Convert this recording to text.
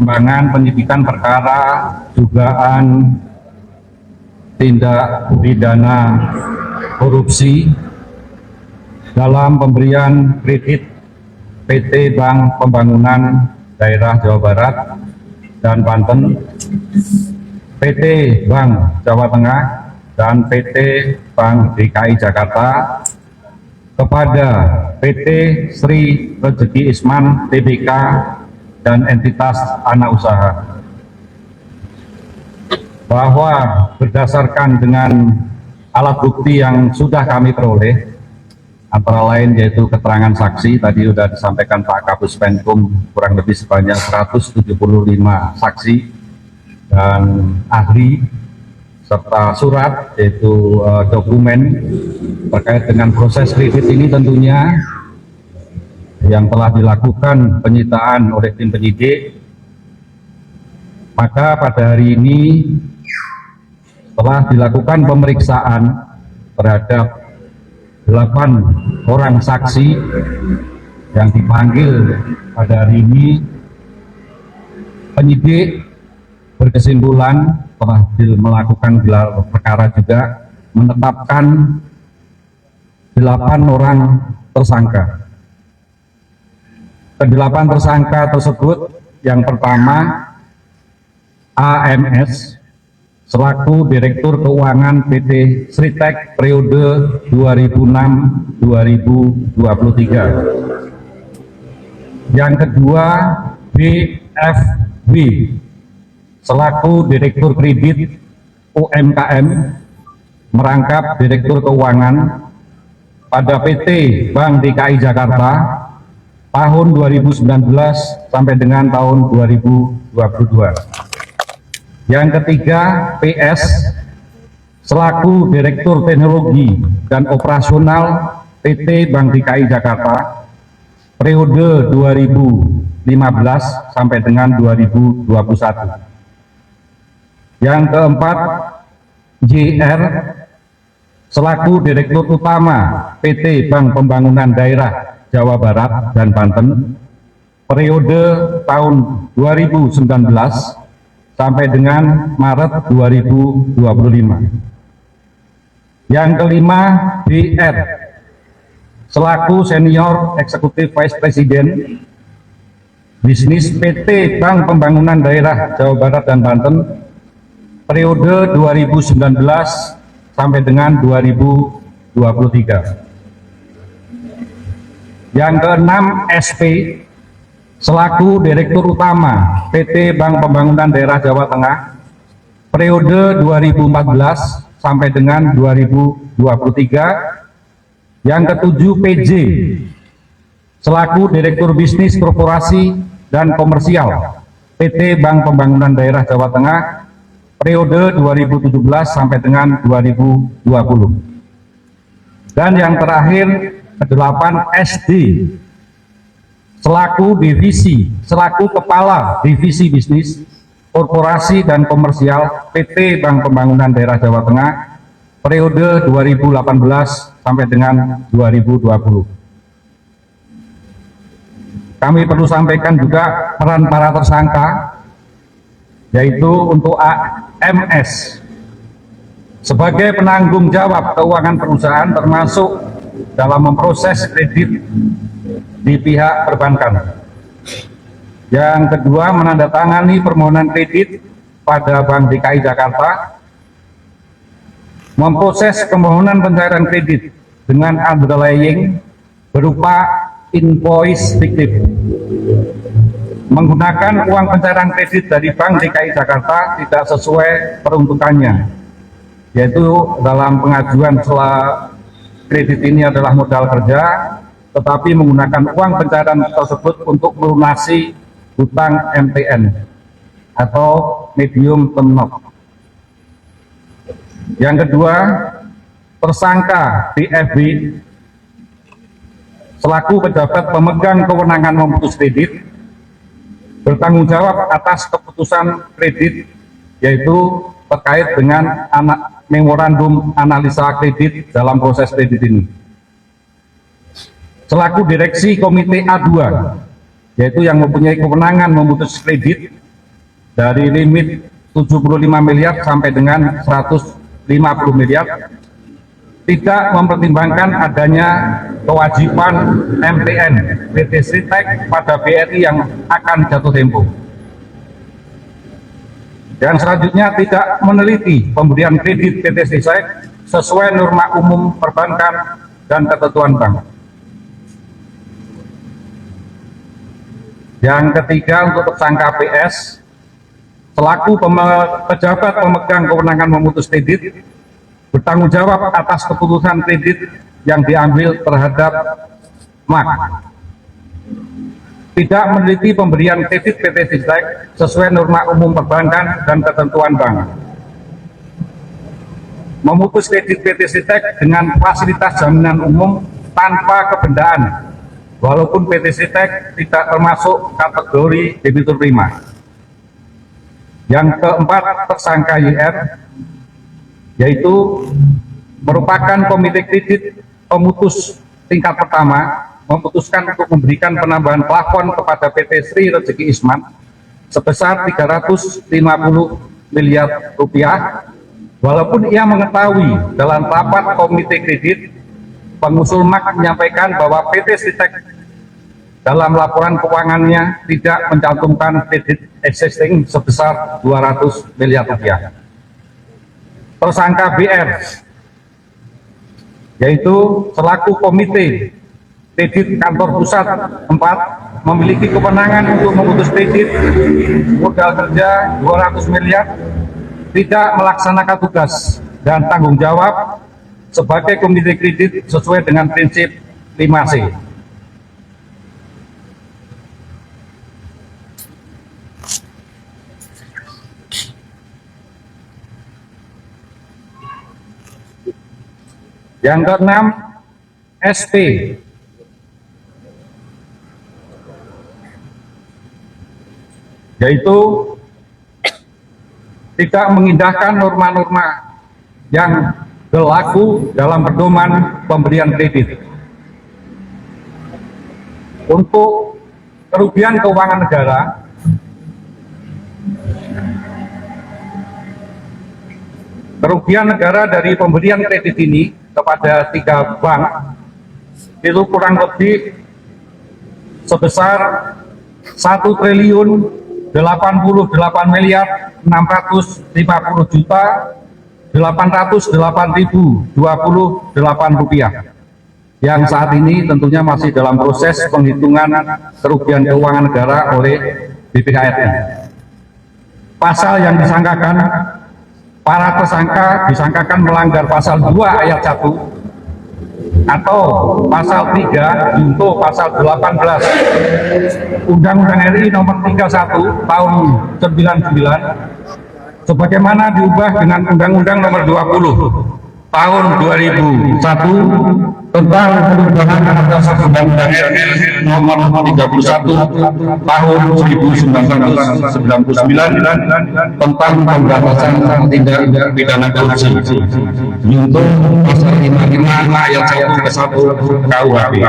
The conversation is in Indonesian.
perkembangan penyidikan perkara dugaan tindak pidana korupsi dalam pemberian kredit PT Bank Pembangunan Daerah Jawa Barat dan Banten, PT Bank Jawa Tengah, dan PT Bank DKI Jakarta kepada PT Sri Rezeki Isman Tbk dan entitas anak usaha, bahwa berdasarkan dengan alat bukti yang sudah kami peroleh, antara lain yaitu keterangan saksi, tadi sudah disampaikan Pak Kapus Penkum, kurang lebih sebanyak 175 saksi dan ahli, serta surat yaitu dokumen terkait dengan proses kredit ini tentunya yang telah dilakukan penyitaan oleh tim penyidik. Maka pada hari ini telah dilakukan pemeriksaan terhadap 8 orang saksi yang dipanggil pada hari ini. Penyidik berkesimpulan telah melakukan gelar perkara juga menetapkan 8 orang tersangka. Ke-8 tersangka tersebut, yang pertama AMS selaku Direktur Keuangan PT Sritek periode 2006-2023. Yang kedua BFW selaku Direktur Kredit UMKM merangkap Direktur Keuangan pada PT Bank DKI Jakarta tahun 2019 sampai dengan tahun 2022. Yang ketiga PS selaku Direktur Teknologi dan Operasional PT Bank DKI Jakarta periode 2015 sampai dengan 2021. Yang keempat JR selaku Direktur Utama PT Bank Pembangunan Daerah Jawa Barat dan Banten periode tahun 2019 sampai dengan Maret 2025. Yang kelima BR selaku Senior Eksekutif Vice President Bisnis PT Bank Pembangunan Daerah Jawa Barat dan Banten periode 2019 sampai dengan 2023. Yang keenam SP selaku Direktur Utama PT Bank Pembangunan Daerah Jawa Tengah periode 2014 sampai dengan 2023. Yang ketujuh PJ selaku Direktur Bisnis Korporasi dan Komersial PT Bank Pembangunan Daerah Jawa Tengah periode 2017 sampai dengan 2020. Dan yang terakhir ke-8 SD selaku Kepala Divisi Bisnis Korporasi dan Komersial PT Bank Pembangunan Daerah Jawa Tengah periode 2018 sampai dengan 2020. Kami perlu sampaikan juga peran para tersangka, yaitu untuk AMS sebagai penanggung jawab keuangan perusahaan termasuk dalam memproses kredit di pihak perbankan. Yang kedua, menandatangani permohonan kredit pada Bank DKI Jakarta, memproses permohonan pencairan kredit dengan underlying berupa invoice fiktif, menggunakan uang pencairan kredit dari Bank DKI Jakarta tidak sesuai peruntukannya, yaitu dalam pengajuan kredit ini adalah modal kerja, tetapi menggunakan uang pencairan tersebut untuk melunasi hutang MTN atau medium term note. Yang kedua, tersangka DFB selaku pejabat pemegang kewenangan memutus kredit bertanggung jawab atas keputusan kredit, yaitu terkait dengan memorandum analisa kredit dalam proses kredit ini. Selaku direksi komite A2, yaitu yang mempunyai kewenangan memutus kredit, dari limit 75 miliar sampai dengan 150 miliar, tidak mempertimbangkan adanya kewajiban MTN PT Sritek pada BRI yang akan jatuh tempo. Yang selanjutnya, tidak meneliti pemberian kredit PT Sritek sesuai norma umum perbankan dan ketentuan bank. Yang ketiga, untuk tersangka PS, selaku pejabat pemegang kewenangan memutus kredit, bertanggung jawab atas keputusan kredit yang diambil terhadap MAK. Tidak meneliti pemberian kredit PT Sritek sesuai norma umum perbankan dan ketentuan bank. Memutus kredit PT Sritek dengan fasilitas jaminan umum tanpa kebendaan, walaupun PT Sritek tidak termasuk kategori debitur prima. Yang keempat, tersangka YR, yaitu merupakan komite kredit pemutus tingkat pertama, memutuskan untuk memberikan penambahan plafon kepada PT Sri Rezeki Isman sebesar 350 miliar rupiah, walaupun ia mengetahui dalam rapat komite kredit pengusul MAK menyampaikan bahwa PT Sritek dalam laporan keuangannya tidak mencantumkan kredit existing sebesar 200 miliar rupiah. Tersangka BR, yaitu selaku komite kredit kantor pusat 4, memiliki kewenangan untuk memutus kredit modal kerja 200 miliar, tidak melaksanakan tugas dan tanggung jawab sebagai komite kredit sesuai dengan prinsip 5C. Yang keenam, SP, yaitu tidak mengindahkan norma-norma yang berlaku dalam pedoman pemberian kredit. Untuk kerugian keuangan negara, dari pemberian kredit ini kepada 3 bank itu kurang lebih sebesar 1.088.650.800.000 rupiah, yang saat ini tentunya masih dalam proses penghitungan kerugian keuangan negara oleh BPKRI. Pasal yang disangkakan, para tersangka disangkakan melanggar pasal 2 ayat 1 atau pasal 3 junto pasal 18 Undang-Undang RI nomor 31 tahun 99 sebagaimana diubah dengan Undang-Undang nomor 20 tahun 2001 tentang perubahan atas Undang-Undang RI nomor 31 tahun 1999 tentang pemberantasan tindak pidana korupsi untuk pasal 55 ayat 1 ke 1 KUHP.